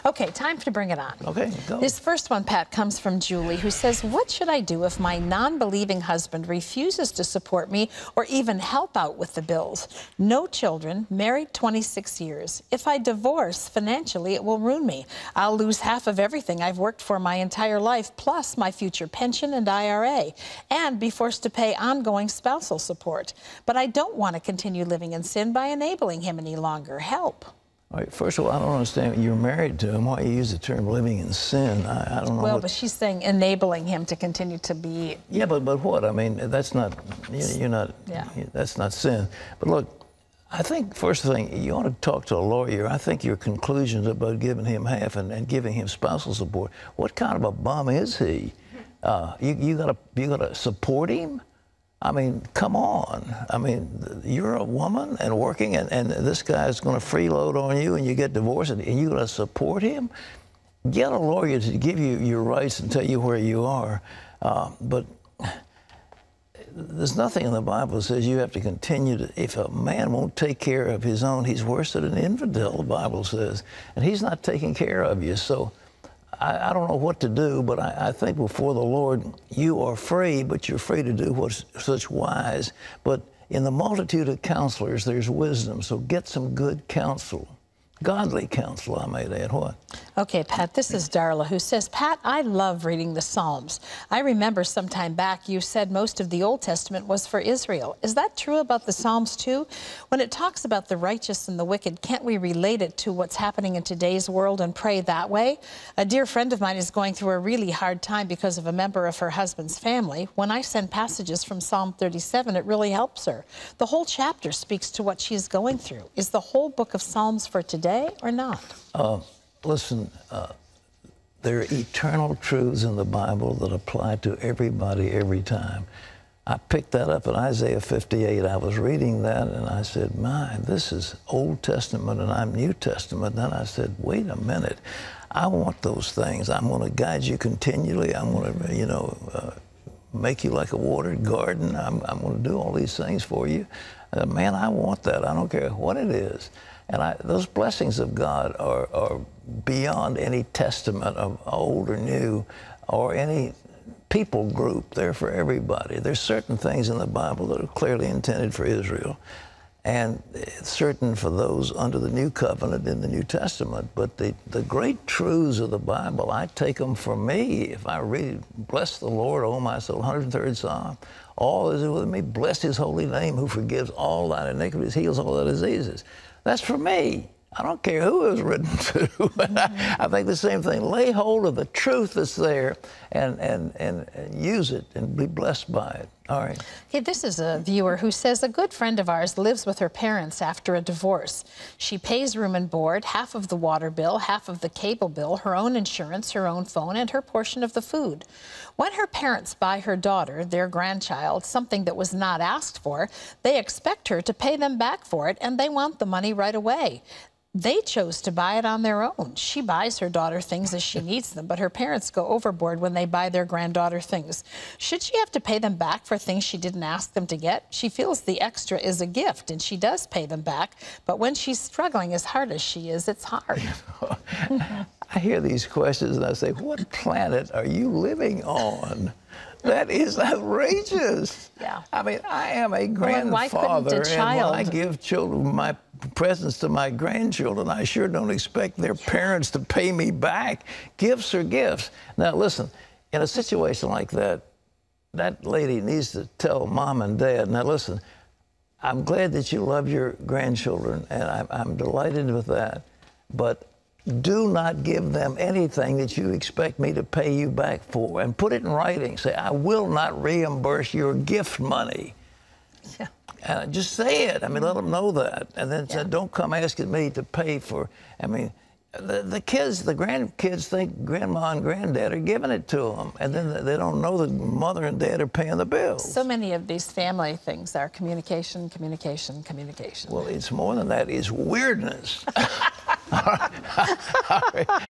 Okay, time to bring it on. Okay, go. This first one, Pat, comes from Julie, who says, what should I do if my non-believing husband refuses to support me or even help out with the bills? No children, married 26 years. If I divorce, financially, it will ruin me. I'll lose half of everything I've worked for my entire life, plus my future pension and IRA, and be forced to pay ongoing spousal support. But I don't want to continue living in sin by enabling him any longer. Help. All right, first of all, I don't understand. You're married to him. Why you use the term living in sin? I don't know. Well, but she's saying enabling him to continue to be. Yeah, but what? I mean, that's not, you're not, that's not sin. But look, I think, first thing, you ought to talk to a lawyer. I think your conclusions about giving him half and giving him spousal support, what kind of a bum is he? You gotta support him? I mean, come on. I mean, you're a woman and working, and this guy's going to freeload on you, and you get divorced, and you're going to support him? Get a lawyer to give you your rights and tell you where you are. But there's nothing in the Bible that says you have to continue to, if a man won't take care of his own, he's worse than an infidel, the Bible says. And he's not taking care of you. So I don't know what to do, but I think before the Lord, you are free, but you're free to do what's such wise. But in the multitude of counselors, there's wisdom. So get some good counsel. Godly counsel, I might add. What? Okay, Pat, this is Darla, who says, Pat, I love reading the Psalms. I remember some time back you said most of the Old Testament was for Israel. Is that true about the Psalms, too? When it talks about the righteous and the wicked, can't we relate it to what's happening in today's world and pray that way? A dear friend of mine is going through a really hard time because of a member of her husband's family. When I send passages from Psalm 37, it really helps her. The whole chapter speaks to what she's going through. Is the whole book of Psalms for today or not? Listen, there are eternal truths in the Bible that apply to everybody every time. I picked that up in Isaiah 58. I was reading that and I said, my, this is Old Testament and I'm New Testament. Then I said, wait a minute. I want those things. I'm going to guide you continually. I'm going to, make you like a watered garden. I'm going to do all these things for you. Man, I want that. I don't care what it is. And those blessings of God are beyond any testament of old or new or any people group. They're for everybody. There's certain things in the Bible that are clearly intended for Israel and certain for those under the New Covenant in the New Testament. But the great truths of the Bible, I take them for me. If I read, bless the Lord, O my soul, 103rd Psalm, all is with me, bless his holy name who forgives all thine iniquities, heals all thy diseases. That's for me. I don't care who it was written to. I think the same thing. Lay hold of the truth that's there and use it and be blessed by it. All right. Okay, this is a viewer who says, a good friend of ours lives with her parents after a divorce. She pays room and board, half of the water bill, half of the cable bill, her own insurance, her own phone, and her portion of the food. When her parents buy her daughter, their grandchild, something that was not asked for, they expect her to pay them back for it, and they want the money right away. They chose to buy it on their own. She buys her daughter things as she needs them, but her parents go overboard when they buy their granddaughter things. Should she have to pay them back for things she didn't ask them to get? She feels the extra is a gift, and she does pay them back, but when she's struggling as hard as she is, it's hard. I hear these questions, and I say, what planet are you living on? That is outrageous. Yeah. I mean, I am a grandfather, and when I give children my presents to my grandchildren, I sure don't expect their parents to pay me back. Gifts are gifts. Now, listen, in a situation like that, that lady needs to tell mom and dad, now listen, I'm glad that you love your grandchildren, and I'm delighted with that, but do not give them anything that you expect me to pay you back for. And put it in writing. Say, I will not reimburse your gift money. Yeah. Just say it. I mean, let them know that. And then say, don't come asking me to pay for, I mean, the kids, the grandkids think grandma and granddad are giving it to them. And then they don't know that mother and dad are paying the bills. So many of these family things are communication, communication, communication. Well, it's more than that. It's weirdness. All right.